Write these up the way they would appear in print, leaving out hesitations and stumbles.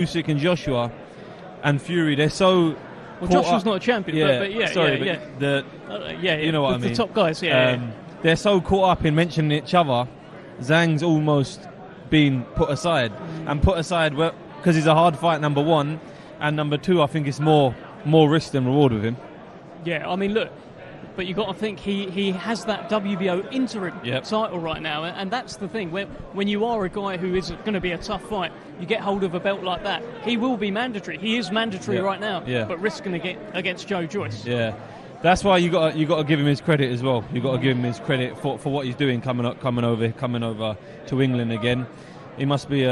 Usyk and Joshua and Fury, they're so. Well, Joshua's not a champion, but you know what I mean. The top guys, they're so caught up in mentioning each other. Zhang's almost been put aside, and put aside because he's a hard fight, number one, and number two, I think it's more risk than reward with him. Yeah, I mean, look, but you've got to think he has that WBO interim title right now, and that's the thing. When you are a guy who is going to be a tough fight, you get hold of a belt like that, he will be mandatory. He is mandatory right now, but risking against Joyce. Yeah, that's why you got to give him his credit as well. You got to give him his credit for what he's doing, coming over to England again. He must be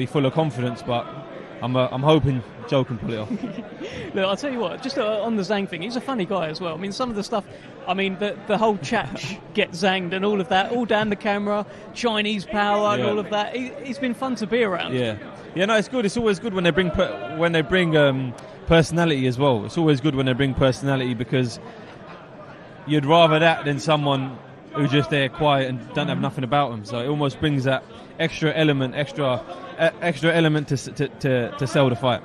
full of confidence, but I'm hoping Joe can pull it off. Look, I'll tell you what, just on the Zhang thing, he's a funny guy as well. I mean, some of the stuff, I mean, the whole chat get zanged and all of that, all down the camera, Chinese power and all of that. He's been fun to be around. Yeah, no, it's good. It's always good when they bring personality as well. It's always good when they bring personality, because you'd rather that than someone who's just there quiet and don't have nothing about them. So it almost brings that extra element to sell the fight.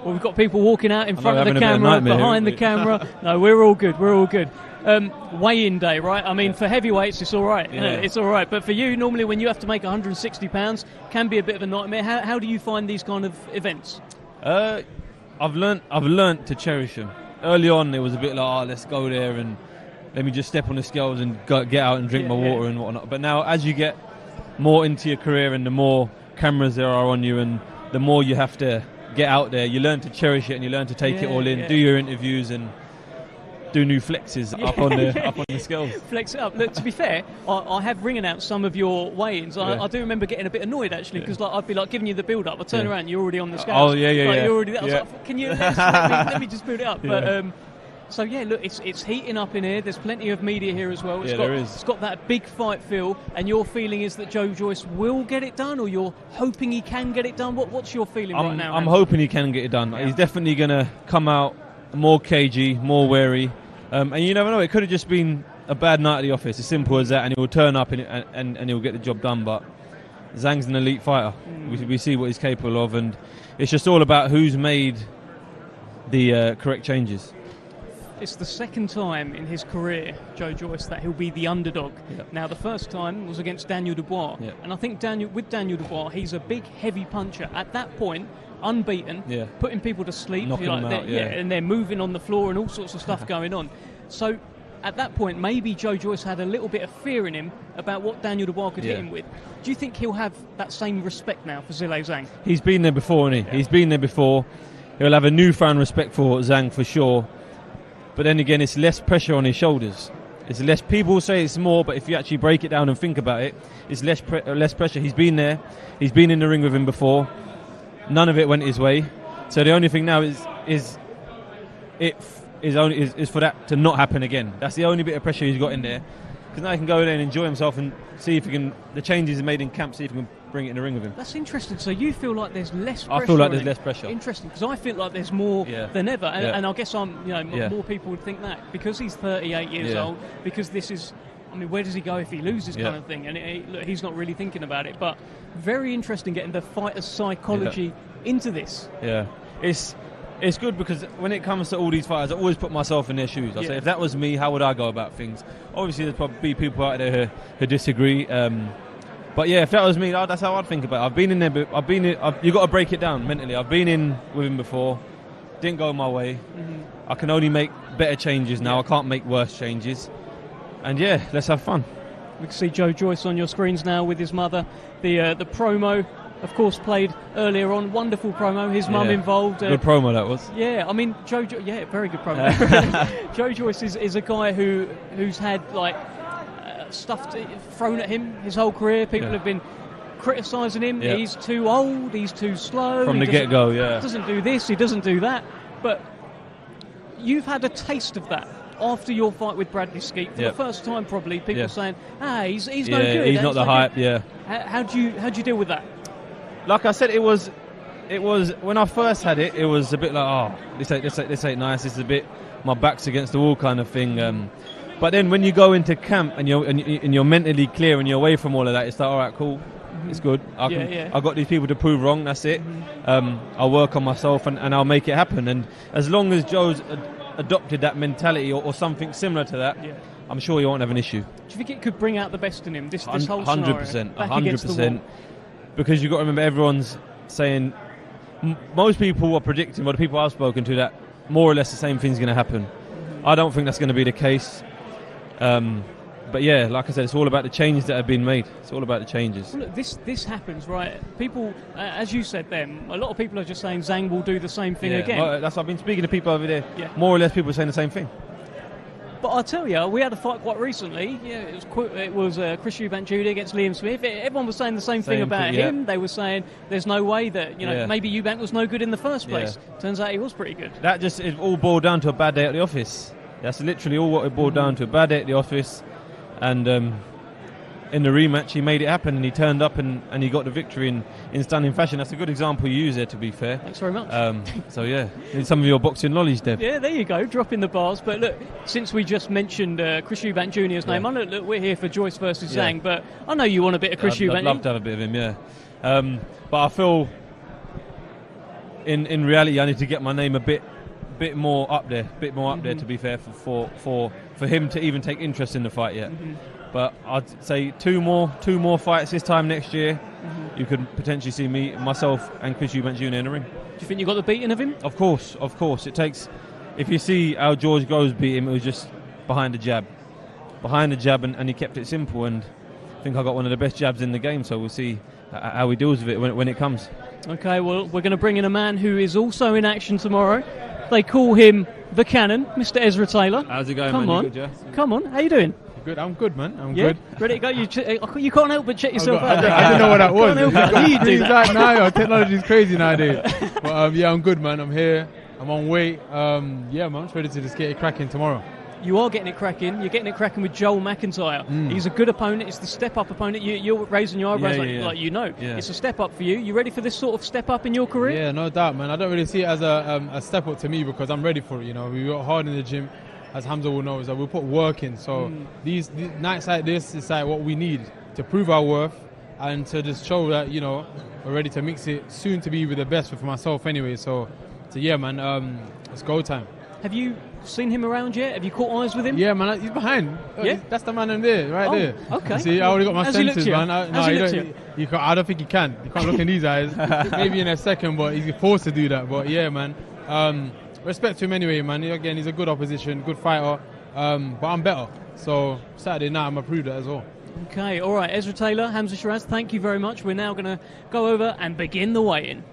Well, we've got people walking out in front of the camera, behind the camera. No, we're all good. Weigh-in day, right? I mean, for heavyweights, it's all right. It's all right. But for you, normally when you have to make 160 pounds, can be a bit of a nightmare. How do you find these kind of events? I've learnt to cherish them. Early on, it was a bit like, let's go there and let me just step on the scales and get out and drink my water and whatnot. But now, as you get more into your career and the more cameras there are on you and the more you have to get out there, you learn to cherish it and you learn to take it all in, do your interviews and do new flexes up on the scales. Flex it up. Look, to be fair, I have ring announced some of your weigh-ins. I do remember getting a bit annoyed actually, because I'd be like giving you the build up. I turn around, you're already on the scales. Oh yeah. You're already. I was like, can you let me just build it up? But so look, it's heating up in here. There's plenty of media here as well. It's got that big fight feel, and your feeling is that Joyce will get it done, or you're hoping he can get it done. What's your feeling right now? I'm hoping he can get it done. He's definitely going to come out more cagey, more wary, and you never know. It could have just been a bad night at the office, as simple as that, and he will turn up and he'll get the job done. But Zhang's an elite fighter. We see what he's capable of, and it's just all about who's made the correct changes. It's the second time in his career, Joyce, that he'll be the underdog. Now, the first time was against Daniel Dubois. And I think with Daniel Dubois, he's a big, heavy puncher. At that point, unbeaten, putting people to sleep. Knocking them out, and they're moving on the floor and all sorts of stuff going on. So, at that point, maybe Joyce had a little bit of fear in him about what Daniel Dubois could hit him with. Do you think he'll have that same respect now for Zhilei Zhang? He's been there before, hasn't he? He's been there before. He'll have a newfound respect for Zhang for sure. But then again, it's less pressure on his shoulders. It's less. People say it's more, but if you actually break it down and think about it, it's less pressure. He's been there. He's been in the ring with him before. None of it went his way. So the only thing now is for that to not happen again. That's the only bit of pressure he's got in there. Because now he can go in there and enjoy himself and see if he can. The changes he made in camp, see if he can bring it in the ring with him. That's interesting. So you feel like there's less pressure? I feel like there's less pressure. Interesting, because I feel like there's more than ever, and I guess more people would think that because he's 38 years old. Because this is, I mean, where does he go if he loses, kind of thing? And he's not really thinking about it. But very interesting getting the fighter's psychology into this. Yeah, it's good, because when it comes to all these fighters, I always put myself in their shoes. I say, if that was me, how would I go about things? Obviously, there's probably people out there who disagree. But yeah, if that was me, that's how I'd think about it. I've been in there. You got to break it down mentally. I've been in with him before. Didn't go my way. I can only make better changes now. I can't make worse changes. And let's have fun. We can see Joyce on your screens now with his mother. The promo, of course, played earlier on. Wonderful promo. His mum involved. Good promo that was. Yeah, I mean, very good promo. Joyce is a guy who's had stuff thrown at him his whole career. People have been criticising him. He's too old, he's too slow. From the get-go, doesn't do this, he doesn't do that. But you've had a taste of that after your fight with Bradley Skeet. For the first time, probably, people saying, he's no good. He's not the hype, How do you deal with that? Like I said, it was when I first had it, it was a bit like, this ain't nice, this is a bit, my back's against the wall kind of thing. But then when you go into camp and you're mentally clear and you're away from all of that, it's like, all right, cool. It's good. I got these people to prove wrong. That's it. I'll work on myself and I'll make it happen. And as long as Joe's adopted that mentality or something similar to that, I'm sure he won't have an issue. Do you think it could bring out the best in him? This whole 100%, 100%. Because you've got to remember, everyone's saying, most people are predicting, or the people I've spoken to, that more or less the same thing's going to happen. I don't think that's going to be the case. But yeah, like I said, it's all about the changes that have been made. It's all about the changes. Well, look, this happens, right? People, as you said then, a lot of people are just saying Zhang will do the same thing again. Well, that's what I've been speaking to people over there. Yeah. More or less people are saying the same thing. But I tell you, we had a fight quite recently. Yeah, it was Chris Eubank Jr. against Liam Smith. Everyone was saying the same thing about him. They were saying there's no way that maybe Eubank was no good in the first place. Turns out he was pretty good. That just it all boiled down to a bad day at the office. That's literally all what it boiled down to, a bad day at the office. And in the rematch, he made it happen, and he turned up and he got the victory in stunning fashion. That's a good example you use there, to be fair. Thanks very much. So yeah, need some of your boxing knowledge, Dev. Yeah, there you go, dropping the bars. But look, since we just mentioned Chris Eubank Jr.'s name, I know look, we're here for Joyce versus Zhang, but I know you want a bit of Chris Eubank. I'd love to have a bit of him, yeah. But I feel in reality, I need to get my name a bit more up there, to be fair, for him to even take interest in the fight yet. But I'd say two more fights this time next year. You could potentially see myself and Chris Eubank Jr. in the ring. Do you think you got the beating of him? Of course. It takes. If you see how George Groves beat him, it was just behind the jab, and he kept it simple. And I think I got one of the best jabs in the game. So we'll see how he deals with it when it comes. Okay, well, we're going to bring in a man who is also in action tomorrow. They call him the Cannon, Mr. Ezra Taylor. How's it going, man? You good, yeah? Come on, how you doing? Good, I'm good, man. I'm good. Ready to go? You can't help but check yourself out. I didn't know what that was. You do that. Like, now, technology's crazy nowadays. But yeah, I'm good, man. I'm here. I'm on weight. Yeah, man. I'm ready to just get it cracking tomorrow. You are getting it cracking. You're getting it cracking with Joel McIntyre. He's a good opponent. It's the step-up opponent. You're raising your eyebrows like you know. Yeah. It's a step-up for you. You ready for this sort of step-up in your career? Yeah, no doubt, man. I don't really see it as a step-up to me because I'm ready for it. You know, we work hard in the gym. As Hamza will know, is that we put work in. So these nights like this is like what we need to prove our worth and to just show that, you know, we're ready to mix it soon to be with the best for myself anyway. So yeah, man, it's go time. Have you seen him around yet? Have you caught eyes with him? Yeah, man, he's behind. Yeah? That's the man in there, right there. Okay. See, I already got my senses, man. I don't think he can. You can't look in these eyes. Maybe in a second, but he's forced to do that. But yeah, man. Respect to him anyway, man. Again, he's a good opposition, good fighter, but I'm better. So Saturday night, I'm going to prove that as well. Okay, all right. Ezra Taylor, Hamza Shiraz, thank you very much. We're now going to go over and begin the weigh-in.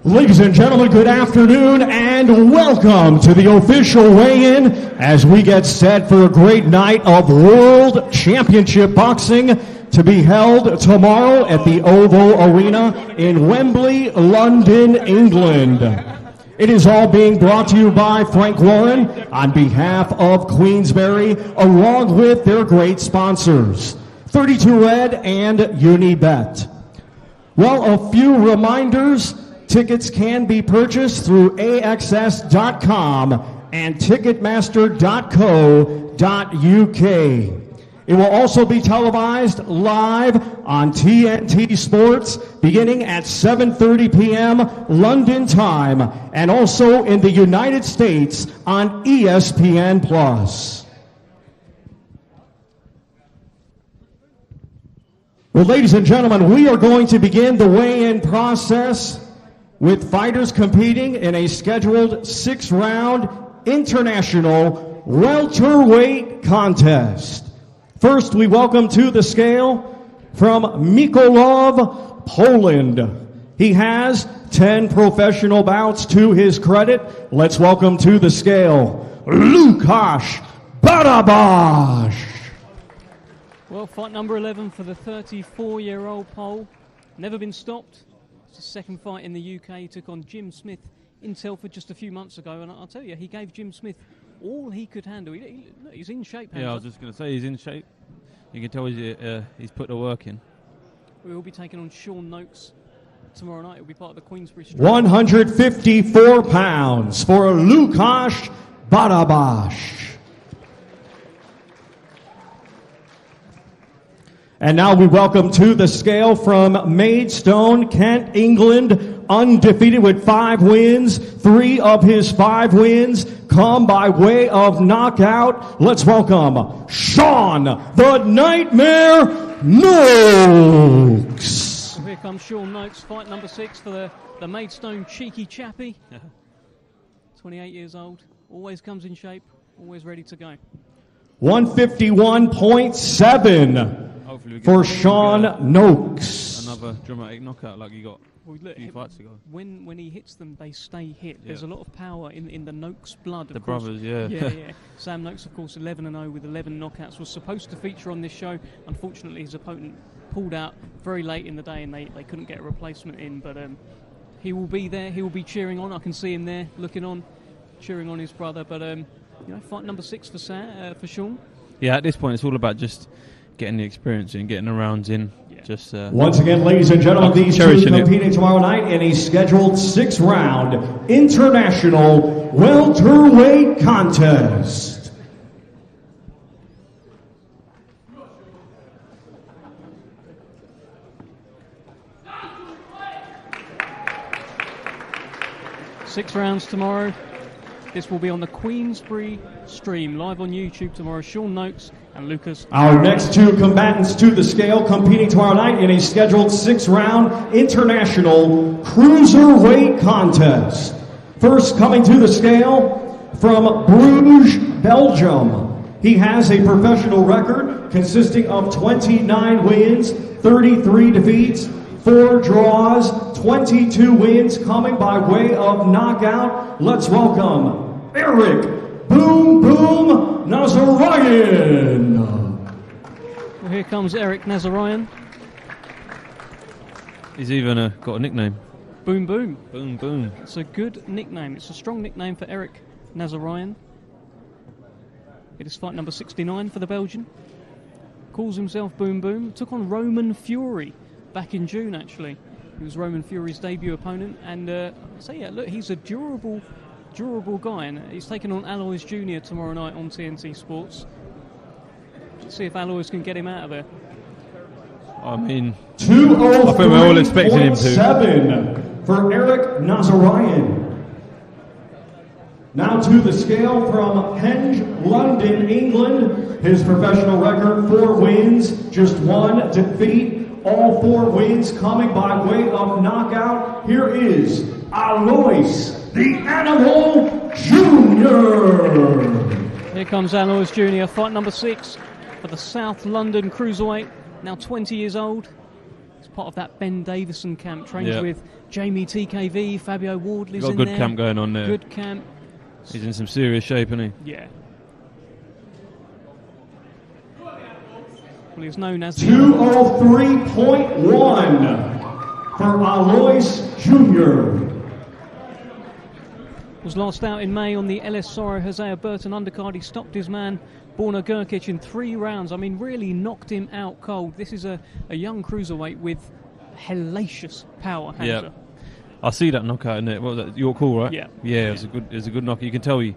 Ladies and gentlemen, good afternoon and welcome to the official weigh-in as we get set for a great night of World Championship Boxing to be held tomorrow at the Oval Arena in Wembley, London, England. It is all being brought to you by Frank Warren on behalf of Queensberry, along with their great sponsors, 32 Red and Unibet. Well, a few reminders. Tickets can be purchased through AXS.com and Ticketmaster.co.uk. It will also be televised live on TNT Sports beginning at 7:30 p.m. London time and also in the United States on ESPN+. Well, ladies and gentlemen, we are going to begin the weigh-in process with fighters competing in a scheduled 6-round international welterweight contest. First, we welcome to the scale from Mykolaiv, Poland. He has 10 professional bouts to his credit. Let's welcome to the scale, Łukasz Barabasz. Well, fight number 11 for the 34-year-old Pole. Never been stopped. It's his second fight in the UK. He took on Jim Smith in Telford just a few months ago, and I'll tell you, he gave Jim Smith all he could handle. He's in shape. Yeah, I was just going to say he's in shape. You can tell he's put the work in. We will be taking on Sean Noakes tomorrow night. He'll be part of the Queensberry Street. 154 pounds for Łukasz Barabasz. And now we welcome to the scale from Maidstone, Kent, England, undefeated with 5 wins. 3 of his 5 wins come by way of knockout. Let's welcome Sean the Nightmare Noakes. Here comes Sean Noakes, fight number 6 for the Maidstone cheeky chappy. 28 years old, always comes in shape, always ready to go. 151.7 for Sean Noakes. Another dramatic knockout like you got a few fights ago. When he hits them, they stay hit. There's a lot of power in the Noakes blood. The brothers, yeah. Yeah. Sam Noakes, of course, 11-0 with 11 knockouts, was supposed to feature on this show. Unfortunately, his opponent pulled out very late in the day and they couldn't get a replacement in. But he will be there. He will be cheering on. I can see him there looking on, cheering on his brother. But fight number 6 for Sean. Yeah, at this point, it's all about just getting the experience in, getting the rounds in. Yeah. Just once again, ladies and gentlemen, these two competing tomorrow night in a scheduled 6-round international welterweight contest. Six rounds tomorrow. This will be on the Queensbury stream, live on YouTube tomorrow. Sean Noakes and Lucas. Our next 2 combatants to the scale competing tomorrow night in a scheduled 6-round international cruiserweight contest. First coming to the scale from Bruges, Belgium. He has a professional record consisting of 29 wins, 33 defeats, 4 draws, 22 wins coming by way of knockout. Let's welcome Eric Boom Boom Nazarian. Well, here comes Eric Nazarian. He's even got a nickname. Boom Boom. Boom Boom. It's a good nickname. It's a strong nickname for Eric Nazarian. It is fight number 69 for the Belgian. Calls himself Boom Boom. Took on Roman Fury back in June, actually. He was Roman Fury's debut opponent. And look, he's a durable guy, and he's taking on Alois Jr. tomorrow night on TNT Sports. Let's see if Alois can get him out of there. I mean, I 203.7 think we're all expecting him to. For Eric Nazarian. Now to the scale from Henge, London, England. His professional record, 4 wins, just 1 defeat. All 4 wins coming by way of knockout. Here is Alois the Animal Jr. Here comes Alois Jr., fight number 6 for the South London Cruiserweight, now 20 years old. He's part of that Ben Davison camp, trains with Jamie TKV, Fabio Wardley's in there. Got a good camp going on there. Good camp. He's in some serious shape, isn't he? Yeah. Well, he's known as 203.1 for Alois Jr. Was last out in May on the LS Sorrow Hosea Burton undercard. He stopped his man Borna Gurkic in 3 rounds. I mean, really knocked him out cold. This is a young cruiserweight with hellacious power. Yeah, I see that knockout in it. What was that? Your call, right? Yeah. Yeah, it was a good knock. You can tell he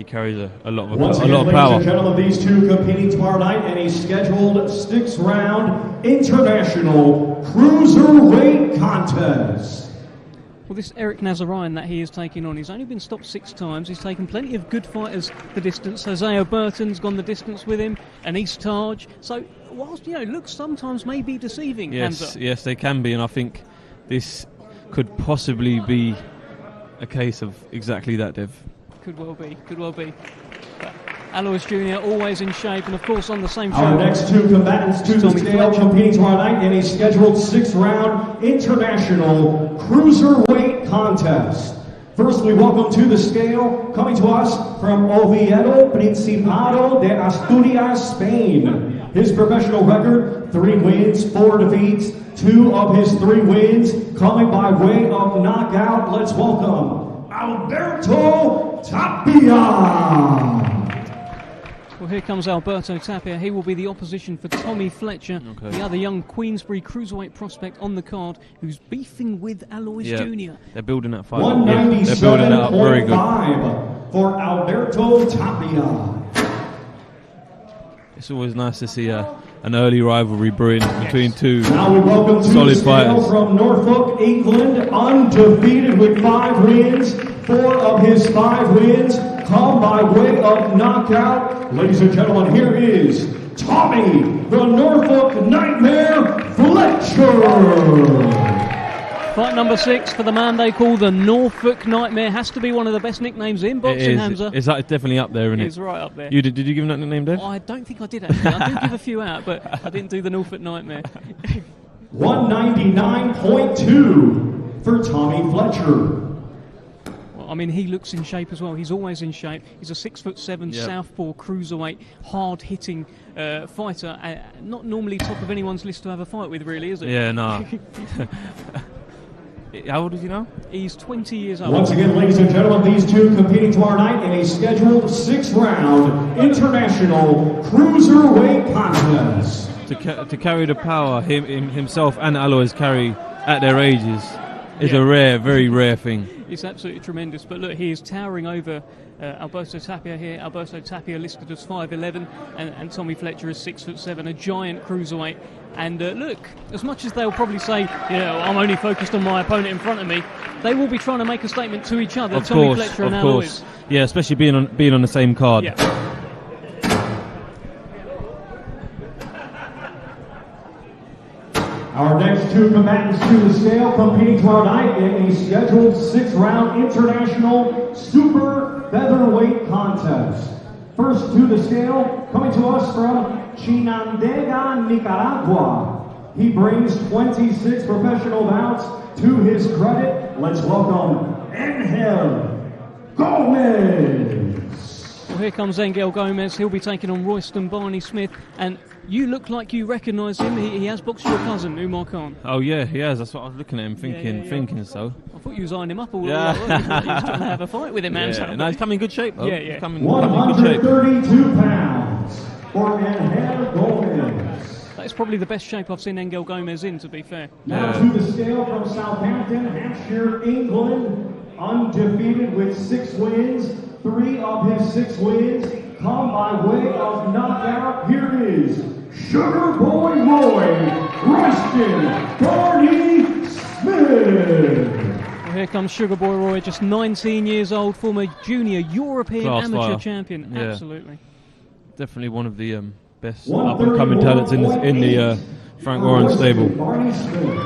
carries a lot of Once a again, lot of ladies power. and gentlemen, these 2 competing tomorrow night in a scheduled 6-round international cruiserweight contest. Well, this Eric Nazarian that he is taking on, he's only been stopped 6 times. He's taken plenty of good fighters the distance. Hosea Burton's gone the distance with him, and East Taj. So, whilst, looks sometimes may be deceiving, Yes, Hamza. yes, they can be, and I think this could possibly be a case of exactly that, Dev. Could well be. But Alois Jr. always in shape, and of course on the same show. Our next 2 combatants to the scale competing tomorrow night in a scheduled 6-round international cruiserweight contest. First, we welcome to the scale, coming to us from Oviedo, Principado de Asturias, Spain. His professional record, 3 wins, 4 defeats. 2 of his 3 wins coming by way of knockout. Let's welcome Alberto Tapia. Well, here comes Alberto Tapia. He will be the opposition for Tommy Fletcher, the other young Queensbury cruiserweight prospect on the card, who's beefing with Alois Jr. They're building that fight. 197.5 they're building that up very good. For Alberto Tapia. It's always nice to see a an early rivalry brewing between two Now we welcome to solid the scale fighters. from Norfolk, England, undefeated with 5 wins. 4 of his 5 wins come by way of knockout. Ladies and gentlemen, here is Tommy, the Norfolk Nightmare Fletcher. Fight number 6 for the man they call the Norfolk Nightmare. Has to be one of the best nicknames in boxing, Hamza. It's definitely up there, isn't it? It's right up there. Did you give him that nickname, Dave? I don't think I did, actually. I did give a few out, but I didn't do the Norfolk Nightmare. 199.2 for Tommy Fletcher. I mean, he looks in shape as well. He's always in shape. He's a 6'7" southpaw cruiserweight, hard-hitting fighter. Not normally top of anyone's list to have a fight with, really, is it? Yeah, no. How old is he now? He's 20 years old. Once again, ladies and gentlemen, these two competing tomorrow night in a scheduled 6-round international cruiserweight contest. To carry the power himself and Alois carry at their ages is a rare, very rare thing. It's absolutely tremendous. But look, he is towering over Alberto Tapia here. Alberto Tapia listed as 5'11", and Tommy Fletcher is 6'7", a giant cruiserweight. And look, as much as they'll probably say, I'm only focused on my opponent in front of me, they will be trying to make a statement to each other. Tommy Fletcher and Alois. Yeah, especially being on the same card. Yeah. Our next two combatants to the scale competing tomorrow night in a scheduled 6-round international super featherweight contest. First to the scale, coming to us from Chinandega, Nicaragua. He brings 26 professional bouts to his credit. Let's welcome Angel Gomez. Well, here comes Angel Gomez. He'll be taking on Royston Barney Smith. And you look like you recognise him. He has boxed your cousin, Umar Khan. Oh yeah, he has. That's what I was looking at him thinking so. I thought you was eyeing him up all the way. You was trying to have a fight with him, man. Yeah. No, he's coming in good shape, though. Yeah. He's coming in good shape. 132 pounds for Angel Gomez. That's probably the best shape I've seen Angel Gomez in, to be fair. Now to the scale from Southampton, Hampshire, England, undefeated with 6 wins. 3 of his 6 wins come by way of knockout. Here is Sugar Boy Roy, Royston Barney Smith. Well, here comes Sugar Boy Roy, just 19 years old, former junior European Class amateur fire. champion. Yeah. Absolutely. Definitely one of the best up-and-coming talents in the Frank Warren stable. Barney Smith.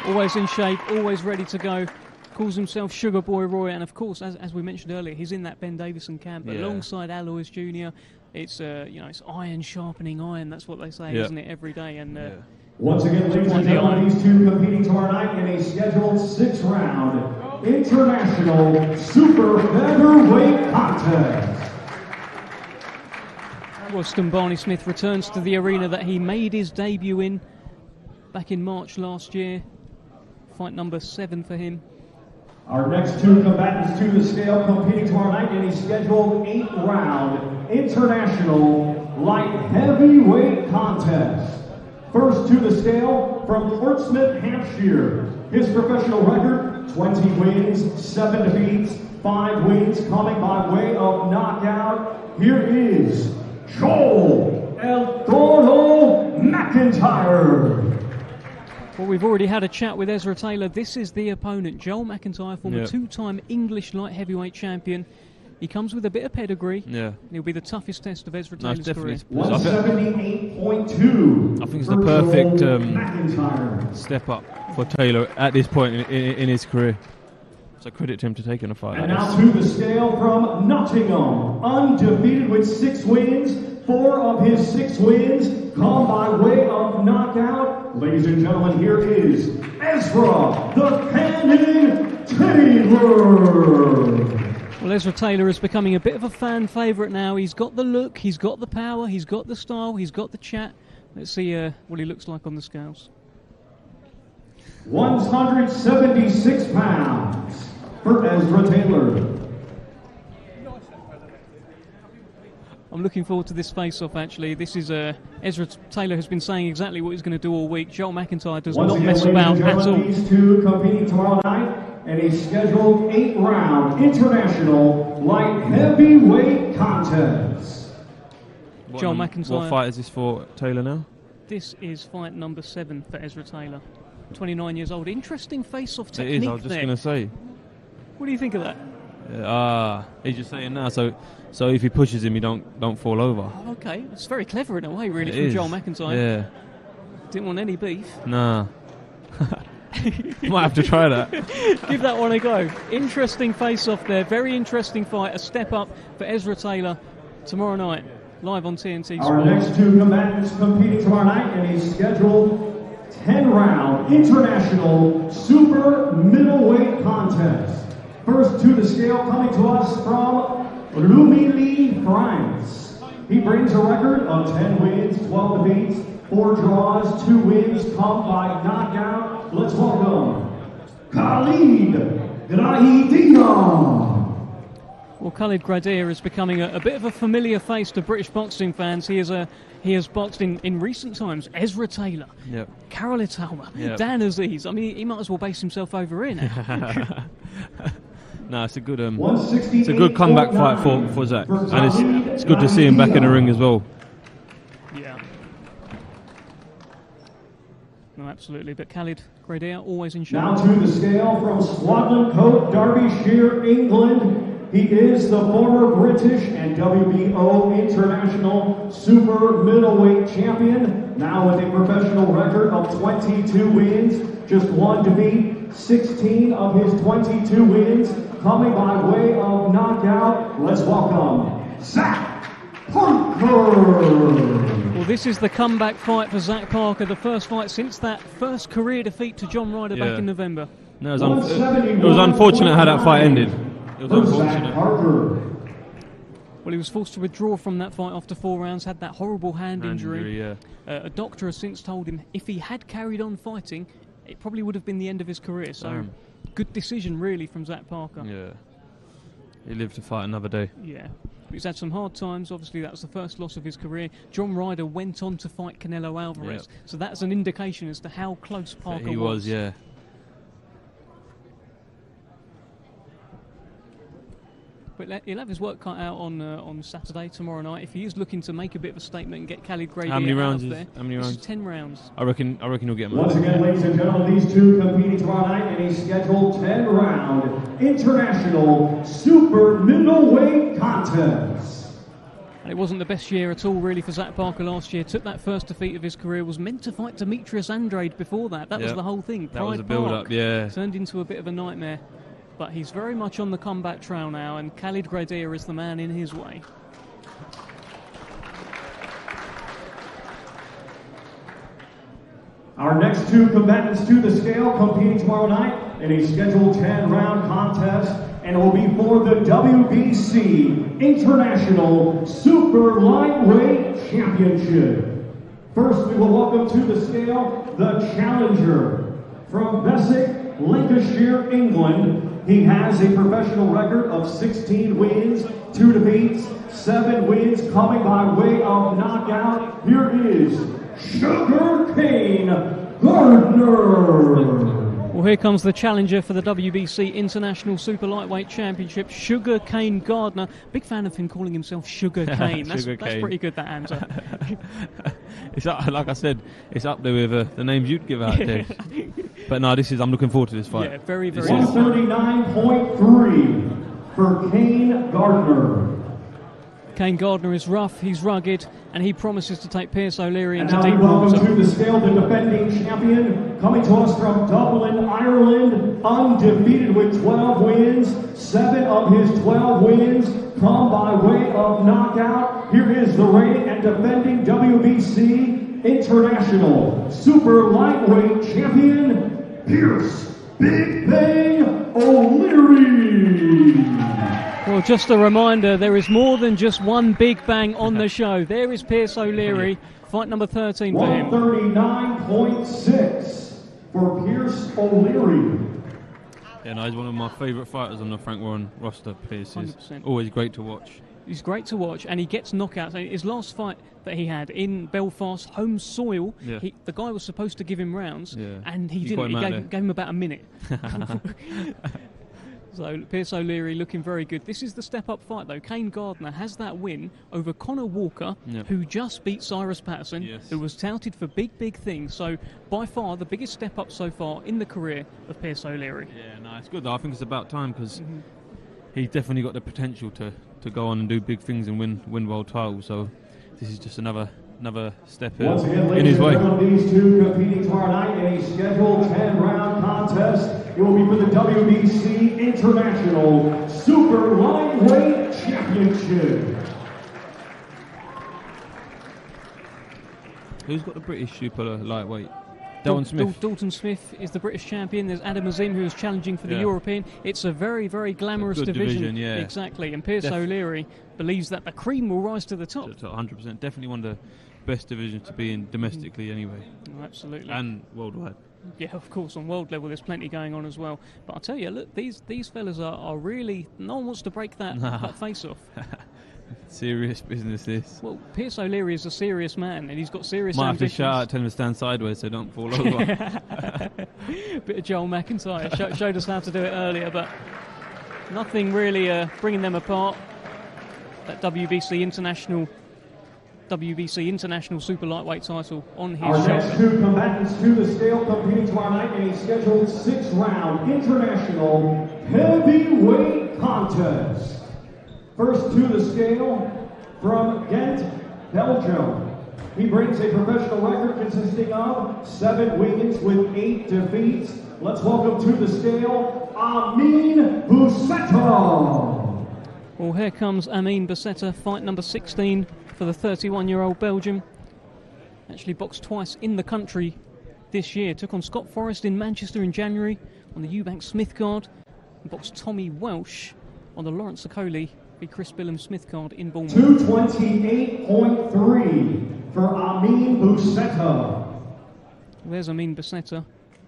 Always in shape, always ready to go. Calls himself Sugar Boy Roy, and of course, as we mentioned earlier, he's in that Ben Davison camp alongside Alois Jr. It's it's iron sharpening iron. That's what they say, isn't it? Every day. And once again, ladies and gentlemen, these two competing tomorrow night in a scheduled 6-round international super featherweight contest. Royston Barney Smith returns to the arena that he made his debut in back in March last year. Fight number 7 for him. Our next two combatants to the scale competing tomorrow night in a scheduled 8-round international light heavyweight contest. First to the scale from Portsmouth, Hampshire. His professional record, 20 wins, 7 defeats, 5 wins coming by way of knockout. Here is Joel El Toro McIntyre. Well, we've already had a chat with Ezra Taylor. This is the opponent, Joel McIntyre, former 2-time English light heavyweight champion. He comes with a bit of pedigree. Yeah. He'll be the toughest test of Ezra Taylor's career. 178.2. I think it's the perfect step up for Taylor at this point in his career. So credit to him to taking a fight. And now to the scale from Nottingham, undefeated with 6 wins. 4 of his 6 wins come by way of knockout. Ladies and gentlemen, here is Ezra the Cannon Taylor. Well, Ezra Taylor is becoming a bit of a fan favourite now. He's got the look, he's got the power, he's got the style, he's got the chat. Let's see what he looks like on the scales. 176 pounds for Ezra Taylor. I'm looking forward to this face-off, actually. This is Ezra Taylor has been saying exactly what he's going to do all week. Joel McIntyre does not mess about at all. These two competing tomorrow night in a scheduled 8-round international light heavyweight contest. Joel McIntyre. What fight is this for Taylor now? This is fight number 7 for Ezra Taylor. 29 years old. Interesting face-off It technique is, I was just there. going to say. What do you think of that? He's just saying now, so if he pushes him, you don't fall over. Oh, okay, it's very clever in a way, really, It from is. Joel McIntyre. Yeah. Didn't want any beef. Nah. Might have to try that. Give that one a go. Interesting face-off there. Very interesting fight. A step up for Ezra Taylor tomorrow night, live on TNT Sports. Our next 2 combatants competing tomorrow night in a scheduled 10-round international super middleweight contest. First to the scale, coming to us from Lumilly, France. He brings a record of 10 wins, 12 defeats, 4 draws, 2 wins, come by knockout. Let's welcome Khalid Graidia. Well, Khalid Graidia is becoming a bit of a familiar face to British boxing fans. He has boxed in recent times Ezra Taylor, Yep. Karol Itauga, Yep. Dan Aziz. I mean, he might as well base himself over here now. No, it's a good It's a good comeback fight for Zach, and it's good to see him back in the ring as well. Yeah. No, absolutely. But Khalid Graidia always in shape. Now to the scale from Swadlincote, Coat, Derbyshire, England. He is the former British and WBO International Super Middleweight Champion, now with a professional record of 22 wins, just 1 defeat. 16 of his 22 wins coming by way of knockout. Let's welcome Zach Parker. Well, this is the comeback fight for Zach Parker, the first fight since that first career defeat to John Ryder back in November. No, it was unfortunate how that fight ended. It was unfortunate. Well, he was forced to withdraw from that fight after 4 rounds, had that horrible hand injury. Yeah. A doctor has since told him if he had carried on fighting, it probably would have been the end of his career. So, good decision, really, from Zach Parker. Yeah. He lived to fight another day. Yeah. He's had some hard times. Obviously, that was the first loss of his career. John Ryder went on to fight Canelo Alvarez. Yep. So that's an indication as to how close Parker He was, yeah. But he'll have his work cut out on Saturday, tomorrow night. If he is looking to make a bit of a statement and get Khalid Graidia How many out rounds of is? there, How many this rounds? is 10 rounds. I reckon he'll get him. Once again, ladies and gentlemen, these 2 competing tomorrow night in a scheduled 10-round international super middleweight contest. And it wasn't the best year at all, really, for Zach Parker last year. Took that first defeat of his career, was meant to fight Demetrius Andrade before that. That was the whole thing. That was a Pride build-up, Park yeah. turned into a bit of a nightmare. But he's very much on the comeback trail now, and Khalid Graidia is the man in his way. Our next 2 combatants to the scale competing tomorrow night in a scheduled 10-round contest, and it will be for the WBC International Super Lightweight Championship. First, we will welcome to the scale the challenger from Beswick, Lancashire, England. He has a professional record of 16 wins, 2 defeats, 7 wins coming by way of knockout. Here is Sugar Cane Gardner. Well, here comes the challenger for the WBC International Super Lightweight Championship, Sugar Cane Gardner. Big fan of him calling himself Sugar Cane. That's pretty good, that answer. It's like I said, it's up there with the names you'd give out there. But no, I'm looking forward to this fight. Yeah, very, very. 139.3 for Cane Gardner. Cane Gardner is rough, he's rugged, and he promises to take Pierce O'Leary And into now deep welcome water. to the scale, the defending champion, coming to us from Dublin, Ireland, undefeated with 12 wins. 7 of his 12 wins come by way of knockout. Here is the reigning and defending WBC International Super Lightweight Champion, Pierce Big Bang O'Leary. Well, just a reminder, there is more than just one Big Bang on the show. There is Pierce O'Leary, fight number 13 for him. 139.6 for Pierce O'Leary. Yeah, no, he's one of my favourite fighters on the Frank Warren roster. Pierce is 100%. always great to watch. He's great to watch, and he gets knockouts. His last fight that he had in Belfast, home soil, the guy was supposed to give him rounds, and he didn't. He gave him about a minute. So Pierce O'Leary looking very good. This is the step-up fight, though. Kane Gardner has that win over Conor Walker, who just beat Cyrus Patterson, who was touted for big, big things. So by far the biggest step-up so far in the career of Pierce O'Leary. Yeah, no, it's good, though. I think it's about time, because he's definitely got the potential to go on and do big things and win world titles. So this is just another step in his way. These two competing tomorrow night in a scheduled 10-round contest. It will be for the WBC International Super Lightweight Championship. Who's got the British Super Lightweight? Dalton Smith is the British champion. There's Adam Azim, who is challenging for the European. It's a very, very glamorous division. Exactly. And Pierce O'Leary believes that the cream will rise to the top. 100%. Definitely one of the best divisions to be in domestically anyway. Oh, absolutely. And worldwide. Yeah, of course, on world level there's plenty going on as well. But I'll tell you, look, these fellas are really... No one wants to break that face-off. Serious business, this. Well, Pierce O'Leary is a serious man, and he's got serious ambitions. Might have to shout out, tell him to stand sideways so don't fall over. Bit of Joel McIntyre. Showed us how to do it earlier, but nothing really bringing them apart. That WBC International Super Lightweight title on his shoulder. Our next two combatants to the scale competing tomorrow night in a scheduled 6-round International Heavyweight Contest. First to the scale, from Ghent, Belgium. He brings a professional record consisting of 7 wins with 8 defeats. Let's welcome to the scale, Amin Busetta. Well, here comes Amin Busetta, fight number 16 for the 31-year-old Belgian. Actually boxed twice in the country this year. Took on Scott Forrest in Manchester in January on the Eubank Smith card. And boxed Tommy Welsh on the Lawrence Okoli v Chris Billum Smith card in Bournemouth. 228.3 for Amin Busetta. There's Amin Busetta.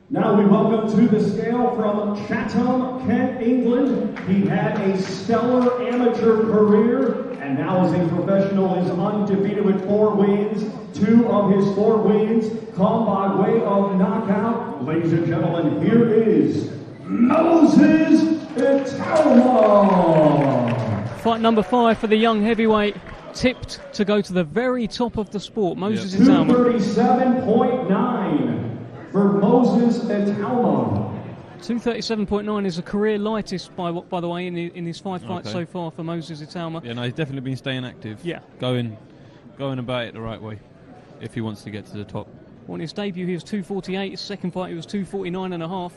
Now we welcome to the scale from Chatham, Kent, England. He had a stellar amateur career and now as a professional is undefeated with 4 wins. 2 of his 4 wins come by way of knockout. Ladies and gentlemen, here is Moses Itauma. Fight number 5 for the young heavyweight, tipped to go to the very top of the sport. Moses Itauma. 237.9 for Moses Itauma. 237.9 is a career lightest, by the way, in his 5 fights so far for Moses Itauma. Yeah, no, he's definitely been staying active. Yeah, going about it the right way, if he wants to get to the top. Well, in his debut, he was 248. His second fight, he was 249.5,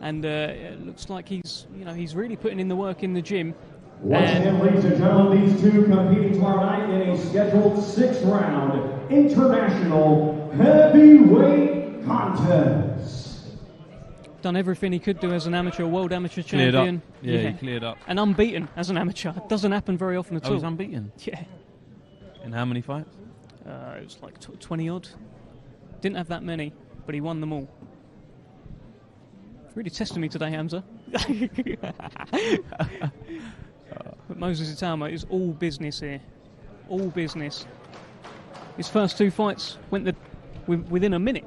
and it looks like he's really putting in the work in the gym. Once again, ladies and gentlemen, these two competing tomorrow night in a scheduled 6-round international heavyweight contest. Done everything he could do as an amateur, world amateur champion. He cleared up. And unbeaten as an amateur. It doesn't happen very often at all. He's unbeaten? Yeah. In how many fights? It was like 20 odd. Didn't have that many, but he won them all. Really testing me today, Hamza. But Moses Itauma is all business here. All business. His first 2 fights went within a minute.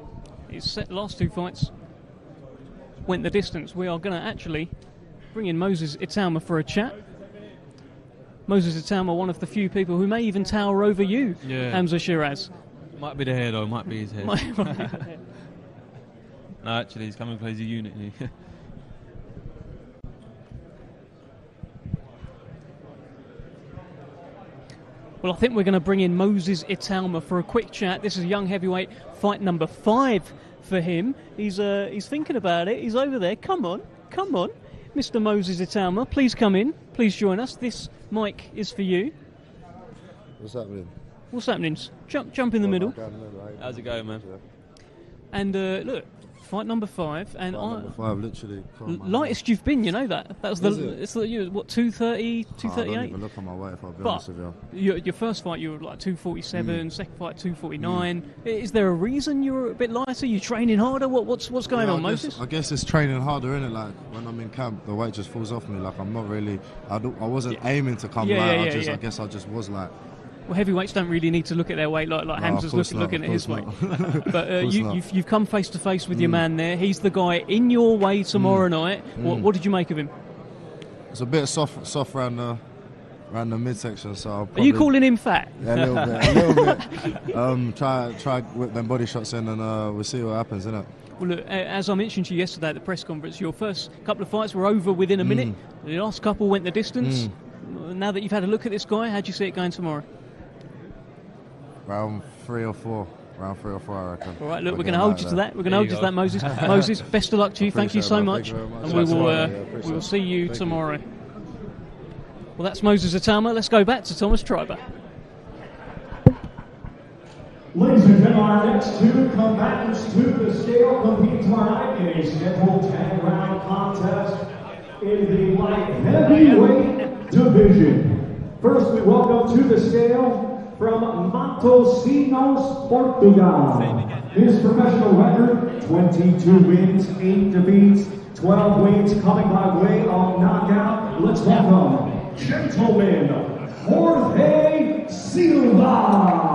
His last 2 fights went the distance. We are going to actually bring in Moses Itauma for a chat. Moses Itauma, one of the few people who may even tower over you, Hamza Shiraz. Might be the hair, though. Might be his hair. Might be the hair. No, actually, he's coming and plays a unit here. Well, I think we're going to bring in Moses Itauma for a quick chat. This is young heavyweight, fight number 5 for him. He's thinking about it. He's over there. Come on, Mr. Moses Itauma. Please come in. Please join us. This mic is for you. What's happening? What's happening? Jump in the middle. How's it going, man? And look, fight number 5, and number 5, literally. Lightest you've been, you know that. That's it's what 230, 238. I don't even look on my weight if I'll be honest with you. Your first fight you were like 247, second fight 249. Is there a reason you were a bit lighter? You training harder? What's going on, Moses? I guess it's training harder, innit? Like when I'm in camp, the weight just falls off me. Like I'm not really. I wasn't aiming to come light. I guess I just was like. Well, heavyweights don't really need to look at their weight like Hamza's looking at his weight. But you've come face to face with your man there. He's the guy in your way tomorrow night. What did you make of him? It's a bit soft around the midsection. So I'll are you calling him fat? Yeah, a little bit. Try whip them body shots in, and we'll see what happens, innit? Well, look, as I mentioned to you yesterday at the press conference, your first couple of fights were over within a minute. The last couple went the distance. Now that you've had a look at this guy, how do you see it going tomorrow? Round 3 or 4. Round 3 or 4, I reckon. All right, look, we're going to hold you to that. We're going to hold you to that, Moses. Moses, best of luck to you. Thank you so much. And we will see you tomorrow. Well, that's Moses Atama. Let's go back to Thomas Triber. Ladies and gentlemen, our next two combatants to the scale compete tomorrow night in a scheduled 10-round contest in the light heavyweight division. First, we welcome to the scale from Matosinhos, Portugal. His professional record, 22 wins, 8 defeats, 12 wins coming by way of knockout. Let's welcome, gentlemen, Jorge Silva.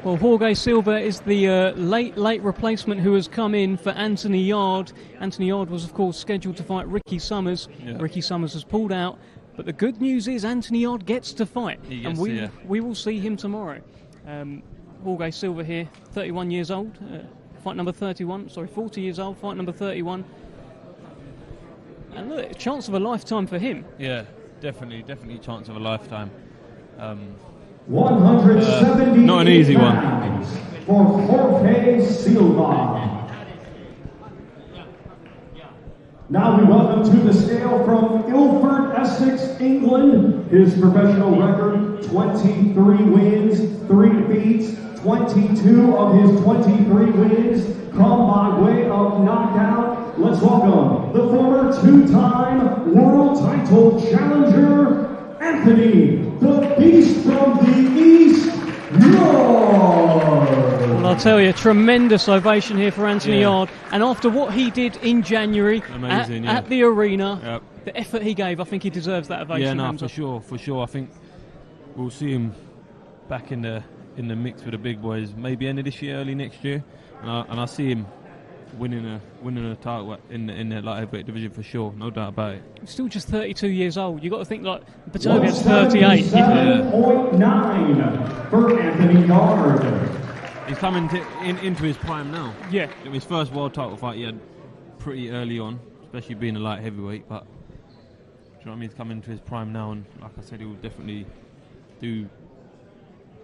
Well, Jorge Silva is the late replacement who has come in for Anthony Yarde. Anthony Yarde was, of course, scheduled to fight Ricky Summers. Yeah. Ricky Summers has pulled out. But the good news is Anthony Yarde gets to fight. And we will see him tomorrow. Jorge Silva here, 31 years old. Fight number 31. Sorry, 40 years old. Fight number 31. And look, a chance of a lifetime for him. Yeah, definitely chance of a lifetime. 170 not an easy one for Jorge Silva. Now we welcome to the scale from Ilford, Essex, England. His professional record, 23 wins, 3 defeats. 22 of his 23 wins come by way of knockout. Let's welcome the former 2-time world title challenger, Anthony, the Beast from the East, Yarde. Well, I'll tell you, tremendous ovation here for Anthony Yarde. And after what he did in January at the arena, the effort he gave, I think he deserves that ovation. Yeah, no, for sure. I think we'll see him back in the mix with the big boys, maybe end of this year, early next year. And I see him winning a title in the light heavyweight division for sure, no doubt about it. He's still just 32 years old. You got to think like Batovia's 38. 7.9 for Anthony Yarde. He's coming into his prime now. Yeah. His first world title fight he had pretty early on, especially being a light heavyweight. But do you know what I mean? He's coming into his prime now, and like I said, he will definitely do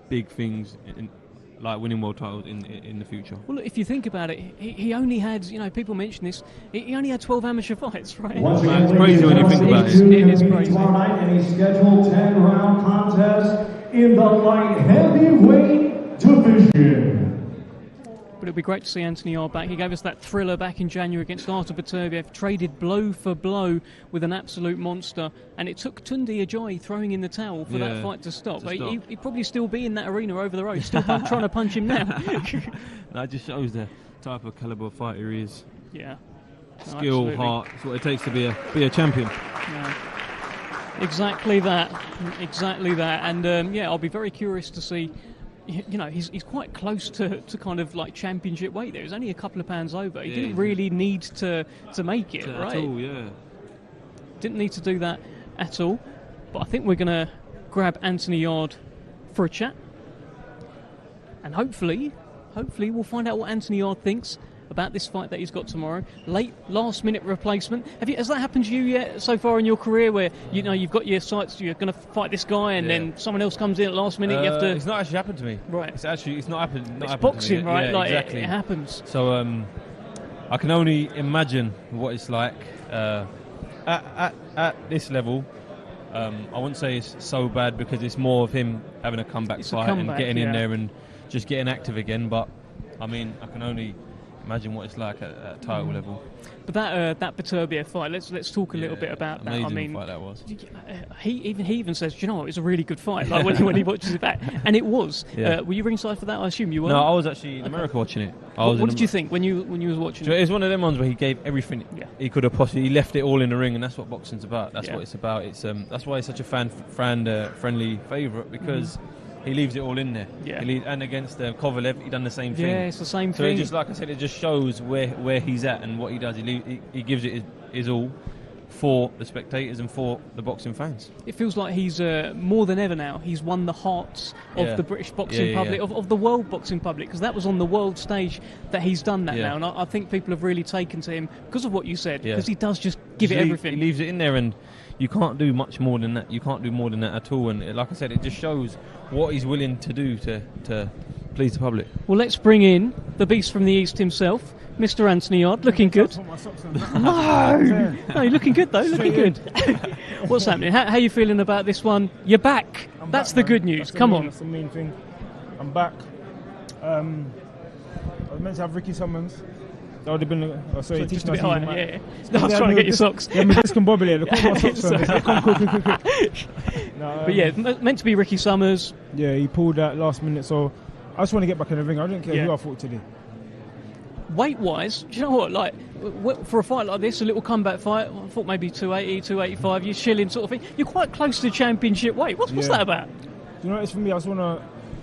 big things like winning world titles in the future. Well, look, if you think about it, he only had, people mention this, he only had 12 amateur fights, right? It's crazy when you think about it. It is crazy. Tomorrow night in a scheduled 10-round contest in the light heavyweight division. But it'll be great to see Anthony Yarde back. He gave us that thriller back in January against Artur Beterbiev, traded blow for blow with an absolute monster, and it took Tunde Ajayi throwing in the towel for that fight to stop. He'd probably still be in that arena over the road, still trying to punch him now. That just shows the type of caliber of fighter he is. Yeah. Skill, heart, it's what it takes to be a champion. Yeah. Exactly that. And I'll be very curious to see. He's quite close to kind of like championship weight there. He's only a couple of pounds over. He didn't really need to make it, right? At all, yeah. Didn't need to do that at all. But I think we're going to grab Anthony Yarde for a chat. And hopefully we'll find out what Anthony Yarde thinks about this fight that he's got tomorrow. Last-minute replacement. Has that happened to you yet so far in your career, where you've got your sights, you're going to fight this guy, and then someone else comes in at last minute? You have to. It's not actually happened to me. Right. It's not happened. It's boxing, to me. right? Yeah, exactly. It happens. So I can only imagine what it's like at this level. I wouldn't say it's so bad because it's more of him having a comeback fight and getting in there and just getting active again. But I mean, I can only imagine what it's like at title level. But that Beterbiev fight, let's talk a little bit about that. I mean, fight that was. He even says, you know what, it was a really good fight. Like when he watches it back, and it was. Yeah. Were you ringside for that? I assume you were. No, I was actually in America watching it. What did you think when you was watching it? It's one of them ones where he gave everything he could have possibly. He left it all in the ring, and that's what boxing's about. That's what it's about. It's that's why he's such a friendly favourite, because. He leaves it all in there. Yeah. And against Kovalev, he done the same thing. Yeah, it's the same thing. So like I said, it just shows where he's at and what he does. He gives it his all for the spectators and for the boxing fans. It feels like he's more than ever now. He's won the hearts of the British boxing public, of the world boxing public, because that was on the world stage that he's done that now. And I think people have really taken to him because of what you said, because he does just give it everything. He leaves it in there, and you can't do much more than that. You can't do more than that at all. And like I said, it just shows what he's willing to do to please the public. Well, let's bring in the beast from the East himself, Mr. Anthony Yard, looking good. No, you're looking good though, looking good. What's happening? How are you feeling about this one? You're back. That's the good news. Come on. That's the main thing. I'm back. I was meant to have Ricky Summons. That would have been. Sorry, just teach a my bit higher. season, Yeah. No, I was trying to get your socks. Yeah, my discombobulated. Look at my socks. Come quick. But yeah, meant to be Ricky Summers. Yeah, he pulled that last minute. So I just want to get back in the ring. I don't care who I fought today. Weight-wise, do you know what? Like, for a fight like this, a little comeback fight, I thought maybe 280, 285, you're chilling sort of thing. You're quite close to championship weight. What's that about? You know what it's for me? I just want to,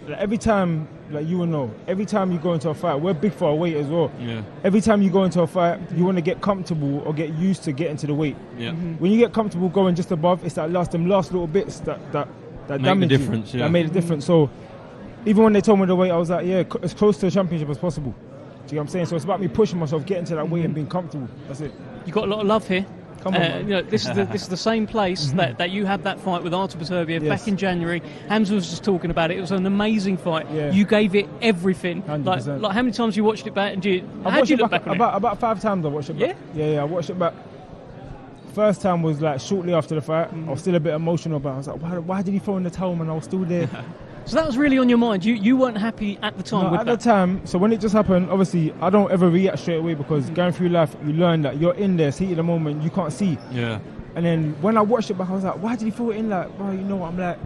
like, every time, like you will know, every time you go into a fight, we're big for our weight as well. Yeah. Every time you go into a fight, you want to get comfortable or get used to getting to the weight. Yeah. Mm-hmm. When you get comfortable going just above, it's that last little bits that damage the difference. That made a difference. So even when they told me the weight, I was like, yeah, as close to the championship as possible. Do you know what I'm saying? So it's about me pushing myself, getting to that weight and being comfortable. That's it. You got a lot of love here. Come on, man. You know, this is the same place that you had that fight with Artur Beterbiev back in January. Hamza was just talking about it. It was an amazing fight. Yeah. You gave it everything. 100%. Like how many times you watched it back? And how did you look back on it? About 5 times I watched it back. Yeah, I watched it back. First time was like shortly after the fight. I was still a bit emotional, but I was like, why did he throw in the towel when I was still there? So that was really on your mind. You weren't happy at the time with that? At the time, so when it just happened, obviously, I don't ever react straight away because going through life, you learn that you're in there, heat of the moment, you can't see. Yeah. And then when I watched it back, I was like, why did he throw it in? Like, bro, you know what? I'm like,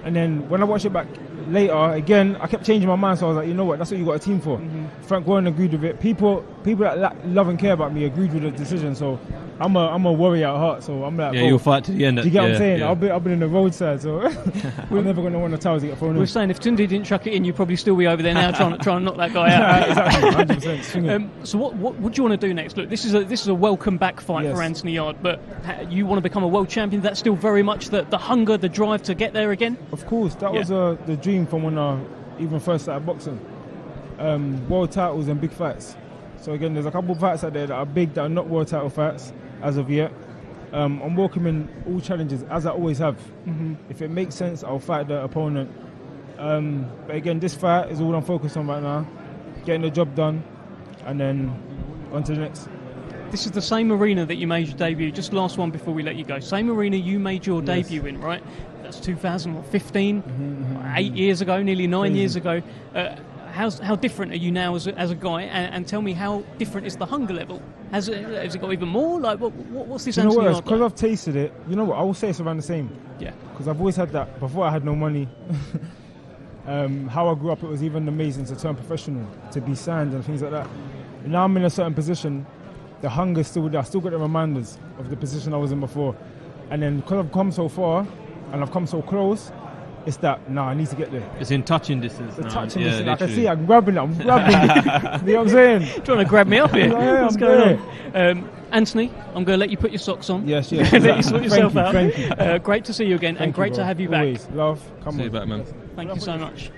And then when I watched it back later, again, I kept changing my mind, so I was like, you know what? That's what you got a team for. Frank Warren agreed with it. People that love and care about me agreed with the decision, so I'm a warrior at heart, so I'm like, you'll fight to the end. Do you get what I'm saying? I've been in the roadside, so we're never going to want the towers to get thrown in. We're saying if Tunde didn't chuck it in, you'd probably still be over there now trying to knock that guy out. Exactly, 100%. So what do you want to do next? Look, this is a welcome back fight for Anthony Yard, but you want to become a world champion. That's still very much the hunger, the drive to get there again? Of course, that was the dream from when I even first started boxing. World titles and big fights. So again, there's a couple of fights out there that are big, that are not world title fights as of yet. I'm welcoming all challenges, as I always have. If it makes sense, I'll fight the opponent. But again, this fight is all I'm focused on right now. Getting the job done, and then on to the next. This is the same arena that you made your debut, just last one before we let you go. Same arena you made your debut in, right? That's 2015, 8 years ago, nearly 9 years ago. How different are you now as a guy? And tell me, how different is the hunger level? Has it got even more? Like, what's this? You know what? Because I've tasted it. You know what? I will say it's around the same. Yeah. Because I've always had that. Before I had no money. How I grew up, it was even amazing to turn professional, to be signed and things like that. And now I'm in a certain position. The hunger's still there. I still got the reminders of the position I was in before. And then because I've come so far and I've come so close, it's that, I need to get there. It's in touching distance now. Touching distance. I can see I'm grabbing it. You know what I'm saying? Trying to grab me up here. What's going on? Anthony, I'm going to let you put your socks on. Yes. Let you sort yourself out. Thank you. Great to see you again, and great to have you back. Always. Love. Come see on. you back, man. Thank you so much.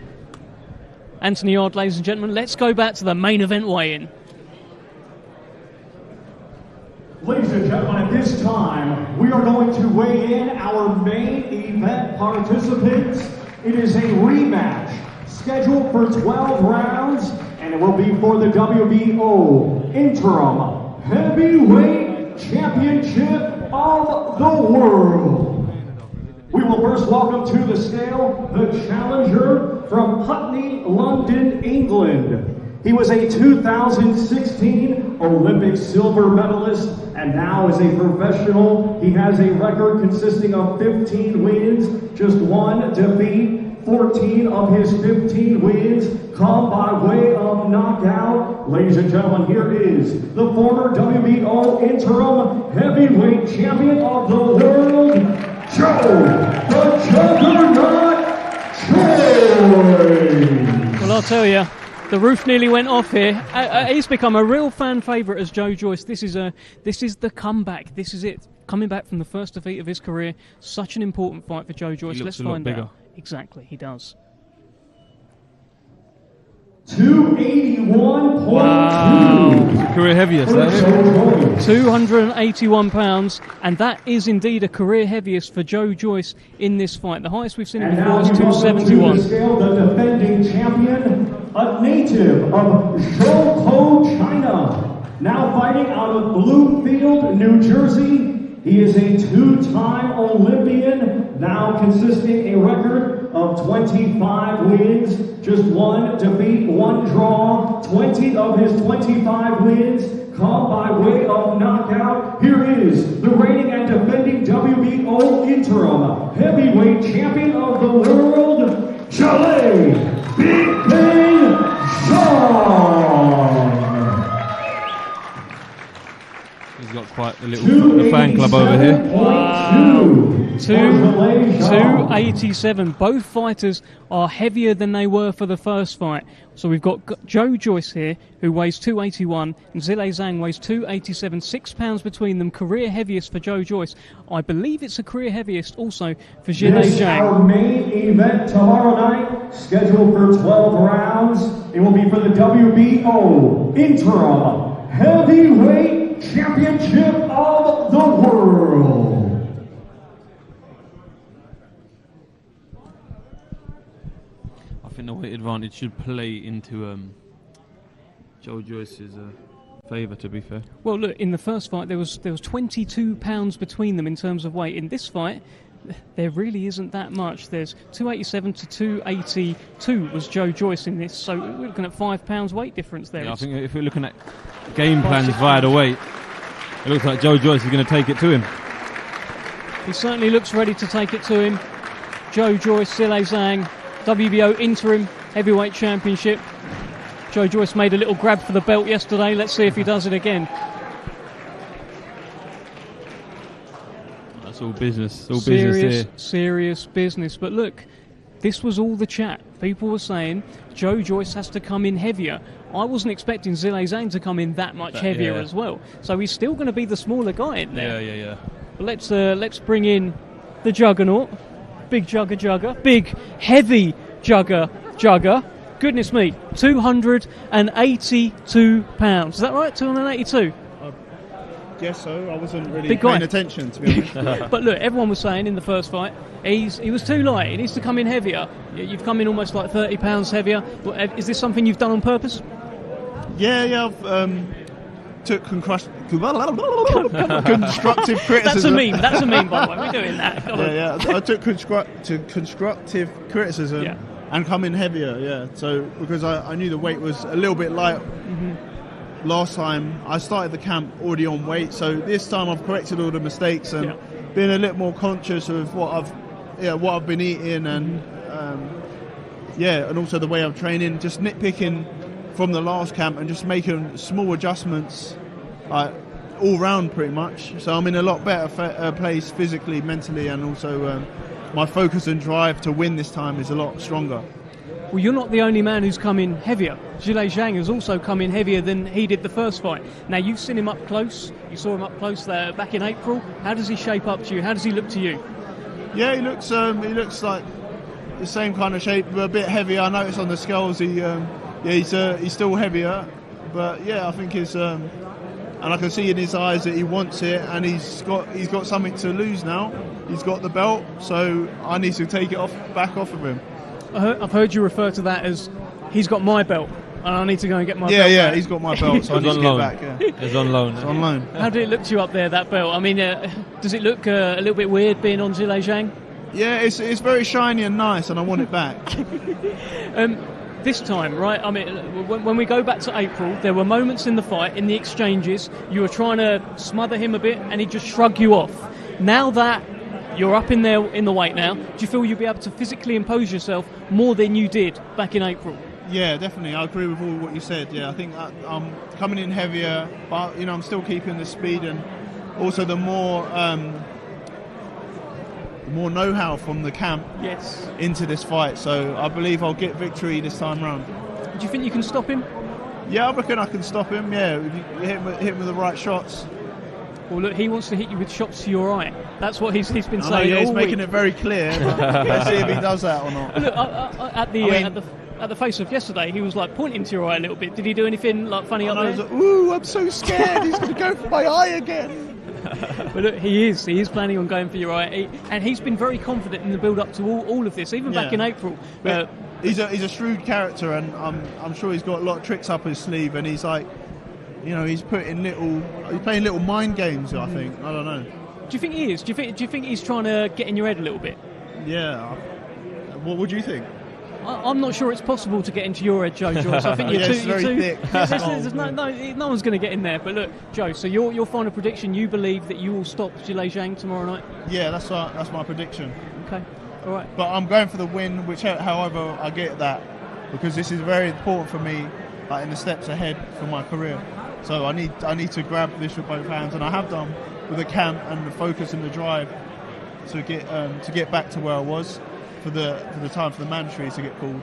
Anthony Yard, ladies and gentlemen. Let's go back to the main event weigh-in. Ladies and gentlemen, at this time, we are going to weigh in our main event participants. It is a rematch scheduled for 12 rounds, and it will be for the WBO Interim Heavyweight Championship of the World. We will first welcome to the scale the challenger from Putney, London, England. He was a 2016 Olympic silver medalist, and now is a professional. He has a record consisting of 15 wins, just one defeat. 14 of his 15 wins come by way of knockout. Ladies and gentlemen, here is the former WBO Interim Heavyweight Champion of the World, Joe the Juggernaut Joyce. Well, I'll tell you, the roof nearly went off here. He's become a real fan favourite as Joe Joyce. This is the comeback. This is it. coming back from the first defeat of his career. Such an important fight for Joe Joyce. Let's find out. Exactly, he does. 281.2. Wow. Career heaviest, that is. 281 pounds, and that is indeed a career heaviest for Joe Joyce in this fight. The highest we've seen him before is 271. To the scale, the defending champion, a native of Jouce, China, now fighting out of Bluefield, New Jersey. He is a two-time Olympian, now consisting a record of 25 wins, just one defeat, one draw. 20 of his 25 wins come by way of knockout. Here is the reigning and defending WBO interim heavyweight champion of the world, Zhilei Zhang. He's got quite a little fan club over here. Wow. 287. Both fighters are heavier than they were for the first fight. So we've got Joe Joyce here, who weighs 281, and Zhilei Zhang weighs 287. 6 pounds between them. Career heaviest for Joe Joyce. I believe it's a career heaviest also for Zhilei Zhang. Our main event tomorrow night, scheduled for 12 rounds. It will be for the WBO interim heavyweight championship of the world. I think the weight advantage should play into Joe Joyce's favour, to be fair. Well, look, in the first fight there was 22 pounds between them in terms of weight. In this fight, there really isn't that much. There's 287 to 282 was Joe Joyce in this, so we're looking at 5 pounds weight difference there. Yeah, I think if we're looking at game plans via the weight, it looks like Joe Joyce is going to take it to him. He certainly looks ready to take it to him. Joe Joyce, Zhilei Zhang, WBO interim heavyweight championship. Joe Joyce made a little grab for the belt yesterday. Let's see if he does it again. That's all business. All business here. Serious business. But look, this was all the chat. People were saying Joe Joyce has to come in heavier. I wasn't expecting Zhilei Zhang to come in that much heavier as well. So he's still going to be the smaller guy in there. Yeah. But let's bring in the juggernaut. Big jugger. Big, heavy jugger. Goodness me, 282 pounds. Is that right? 282? Guess so. I wasn't really paying attention, to be honest. But look, everyone was saying in the first fight, he was too light. He needs to come in heavier. You've come in almost like 30 pounds heavier. Is this something you've done on purpose? Yeah. I've took constructive criticism. That's a meme, by the way. We're doing that. Yeah. I took constructive criticism and come in heavier. Yeah. So because I knew the weight was a little bit light. Mm-hmm. Last time I started the camp already on weight, so this time I've corrected all the mistakes and been a little more conscious of what I've been eating and and also the way I'm training. Just nitpicking from the last camp and just making small adjustments, all round pretty much. So I'm in a lot better place physically, mentally, and also my focus and drive to win this time is a lot stronger. Well, you're not the only man who's come in heavier. Zhilei Zhang has also come in heavier than he did the first fight. Now, you've seen him up close. You saw him up close there back in April. How does he shape up to you? How does he look to you? Yeah, he looks like the same kind of shape, but a bit heavier. I noticed on the scales he's still heavier. But yeah, I think and I can see in his eyes that he wants it, and he's got something to lose now. He's got the belt, so I need to take it back off of him. I've heard you refer to that as he's got my belt and I need to go and get my belt. Yeah, he's got my belt, so I need to get back. Yeah. It's on loan. It's on loan. How did it look to you up there, that belt? I mean, does it look a little bit weird being on Zhilei Zhang? Yeah, it's very shiny and nice, and I want it back. This time, right, I mean, when we go back to April, there were moments in the fight, in the exchanges, you were trying to smother him a bit and he'd just shrug you off. Now that you're up in there in the weight now, do you feel you'll be able to physically impose yourself more than you did back in April? Yeah, definitely. I agree with all what you said. Yeah, I think I'm coming in heavier, but I'm still keeping the speed and also the more know-how from the camp into this fight. So I believe I'll get victory this time round. Do you think you can stop him? Yeah, I reckon I can stop him. Yeah, if you hit him with the right shots. Well, look, he wants to hit you with shots to your eye. That's what he's been saying. Yeah, he's all making week. it very clear. Let's see if he does that or not. Look, at the face-off yesterday, he was like pointing to your eye a little bit. Did he do anything like funny up there? I was like, ooh, I'm so scared. He's going to go for my eye again. But look, he is planning on going for your eye, and he's been very confident in the build-up to all of this, even back in April. He's a shrewd character, and I'm sure he's got a lot of tricks up his sleeve, and he's like, he's playing little mind games. I think. I don't know. Do you think he is? Do you think he's trying to get in your head a little bit? Yeah. What would you think? I'm not sure it's possible to get into your head, Joyce. I think you're too thick. no one's going to get in there. But look, Joe, so your final prediction, you believe that you will stop Zhilei Zhang tomorrow night? Yeah, that's my prediction. Okay, all right. But I'm going for the win, however I get that, because this is very important for me, like in the steps ahead for my career. So I need to grab this with both hands, and I have done with the camp and the focus and the drive to get back to where I was. For the time for the mandatory to get called.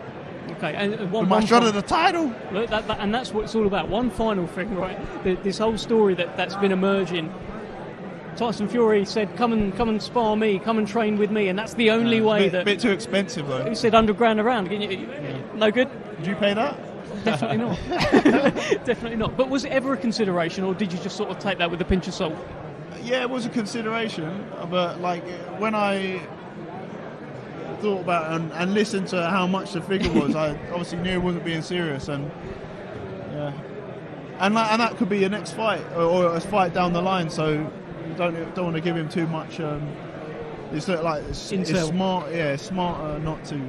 Okay, and one shot at the title. Look, and that's what it's all about. One final thing, right? This whole story that's been emerging. Tyson Fury said, "Come and spar me, come and train with me," and that's the only way. A bit too expensive though. He said underground around. No good. Did you pay that? Definitely not. Definitely not. But was it ever a consideration, or did you just sort of take that with a pinch of salt? Yeah, it was a consideration, but like when I thought about it and listened to how much the figure was, I obviously knew it wasn't being serious, and that could be a next fight or a fight down the line. So you don't want to give him too much. It's smarter not to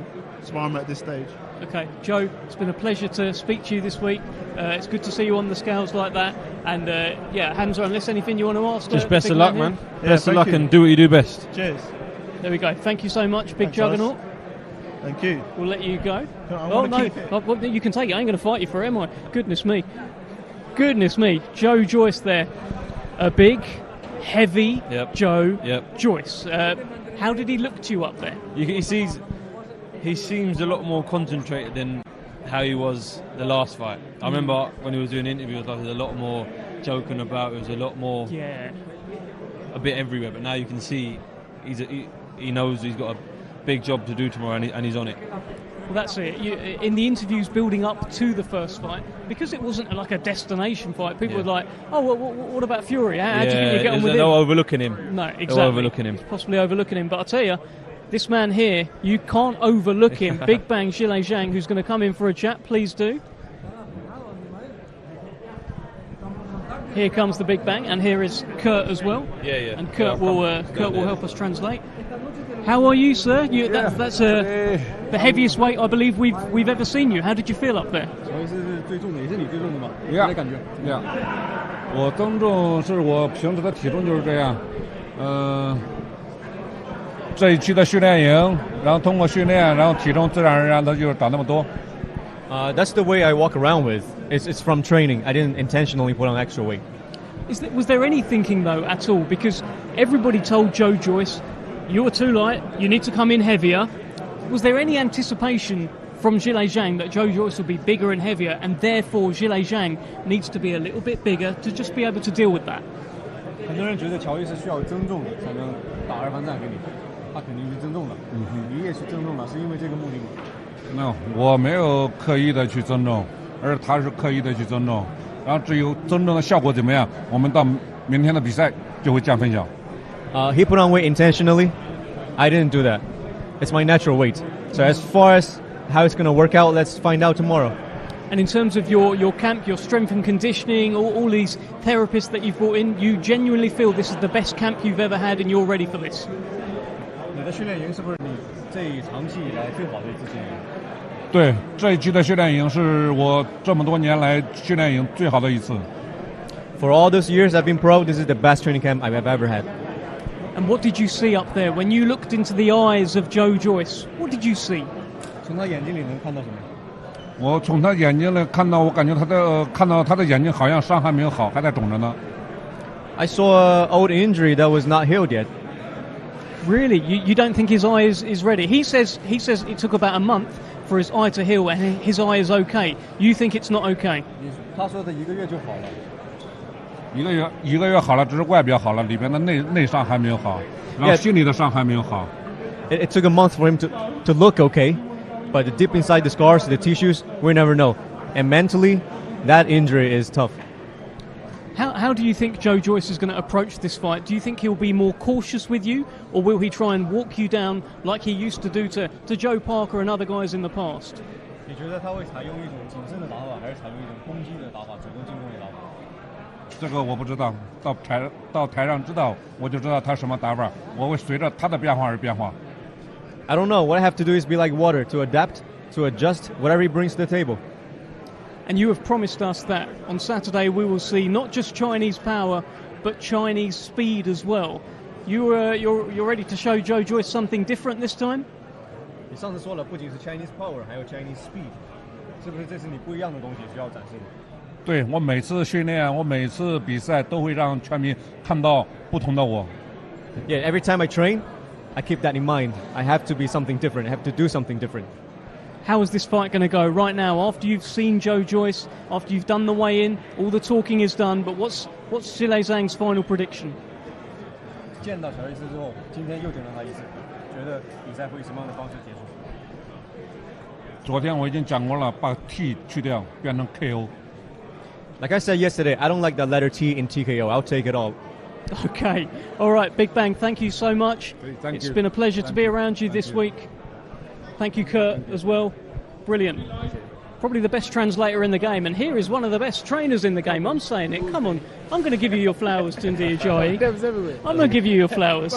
spar him at this stage. Okay, Joe, it's been a pleasure to speak to you this week. It's good to see you on the scales like that. And Hamza, unless anything you want to ask, just best of luck, man. Best of luck, you. and do what you do best. Cheers. There we go. Thank you so much, Big Juggernaut. Thank you. We'll let you go. Keep it. You can take it. I ain't going to fight you for it, am I? Goodness me. Joe Joyce there. A big, heavy Joe Joyce. How did he look to you up there? He seems a lot more concentrated than how he was the last fight. I remember when he was doing interviews, there was a lot more joking about. It was a lot more, a bit everywhere. But now you can see he knows he's got a big job to do tomorrow, and he's on it. Well, that's it. In the interviews building up to the first fight, because it wasn't like a destination fight, people were like, "Oh, what about Fury? How do you think you get on with him?" No, overlooking him. No, exactly. They're overlooking him. Possibly overlooking him. But I tell you, this man here, you can't overlook him. Big Bang Zhilei Zhang, who's going to come in for a chat. Please do. Here comes the Big Bang, and here is Kurt as well. Yeah. And Kurt will help us translate. How are you, sir? That's the heaviest weight I believe we've ever seen you. How did you feel up there? Yeah. 我增重是我平时的体重就是这样，这一期的训练营，然后通过训练，然后体重自然而然的就长那么多。That's the way I walk around with. It's from training. I didn't intentionally put on extra weight. Was there any thinking though at all? Because everybody told Joe Joyce, "You're too light. You need to come in heavier." Was there any anticipation from Zhilei Zhang that Joe Joyce will be bigger and heavier, and therefore Zhilei Zhang needs to be a little bit bigger to just be able to deal with that? 很多人觉得乔伊是需要增重的才能打二番战给你，他肯定是增重的。你也是增重了，是因为这个目的吗？没有，我没有刻意的去增重，而他是刻意的去增重。然后至于增重的效果怎么样，我们到明天的比赛就会这样分享。He put on weight intentionally. I didn't do that. It's my natural weight. So as far as how it's going to work out, let's find out tomorrow. And in terms of your camp, your strength and conditioning, all these therapists that you've brought in, you genuinely feel this is the best camp you've ever had and you're ready for this? 你的训练营是不是你这一长期以来最好的一次训练营？对，这一期的训练营是我这么多年来训练营最好的一次。For all those years I've been pro, this is the best training camp I've ever had. And what did you see up there when you looked into the eyes of Joe Joyce? What did you see? 从他眼睛里能看到什么？我从他眼睛里看到，我感觉看到他的眼睛好像伤还没有好，还在肿着呢。I saw an old injury that was not healed yet. Really? You don't think his eye is ready? He says it took about a month for his eye to heal, and his eye is okay. You think it's not okay? 他说的1个月就好了。一个月好了，只是外表好了，里边的内伤还没有好，然后心里的伤还没有好。It took a month for him to look okay, but deep inside the scars, the tissues, we never know. And mentally, that injury is tough. How do you think Joe Joyce is going to approach this fight? Do you think he'll be more cautious with you, or will he try and walk you down like he used to do to Joe Parker and other guys in the past? 你觉得他会采用一种谨慎的打法，还是采用一种攻击的打法，主动进攻的打法？这个我不知道，到台上知道，我就知道他什么打法，我会随着他的变化而变化。I don't know. What I have to do is be like water, to adapt, to adjust whatever he brings to the table. And you have promised us that on Saturday we will see not just Chinese power, but Chinese speed as well. You're ready to show Joe Joyce something different this time? 你上次说了，不仅是 Chinese power， 还有 Chinese speed， 是不是这是你不一样的东西需要展示的？对，我每次训练，我每次比赛都会让全民看到不同的我。Yeah, every time I train, I keep that in mind. I have to be something different. I have to do something different. How is this fight going to go right now? After you've seen Joe Joyce, after you've done the weigh-in, all the talking is done. But what's Zhilei Zhang's final prediction? 见到乔伊斯之后，今天又见到他一次，觉得比赛会以什么样的方式结束？昨天我已经讲过了，把 T 去掉，变成 KO。Like I said yesterday, I don't like the letter T in TKO. I'll take it all. Okay. All right, Big Bang, thank you so much. Thank you. It's been a pleasure to be around you this week. Thank you, Kurt, as well. Brilliant. Probably the best translator in the game, and here is one of the best trainers in the game. I'm saying it. Come on. I'm going to give you your flowers, Tunde Ajayi. I'm going to give you your flowers.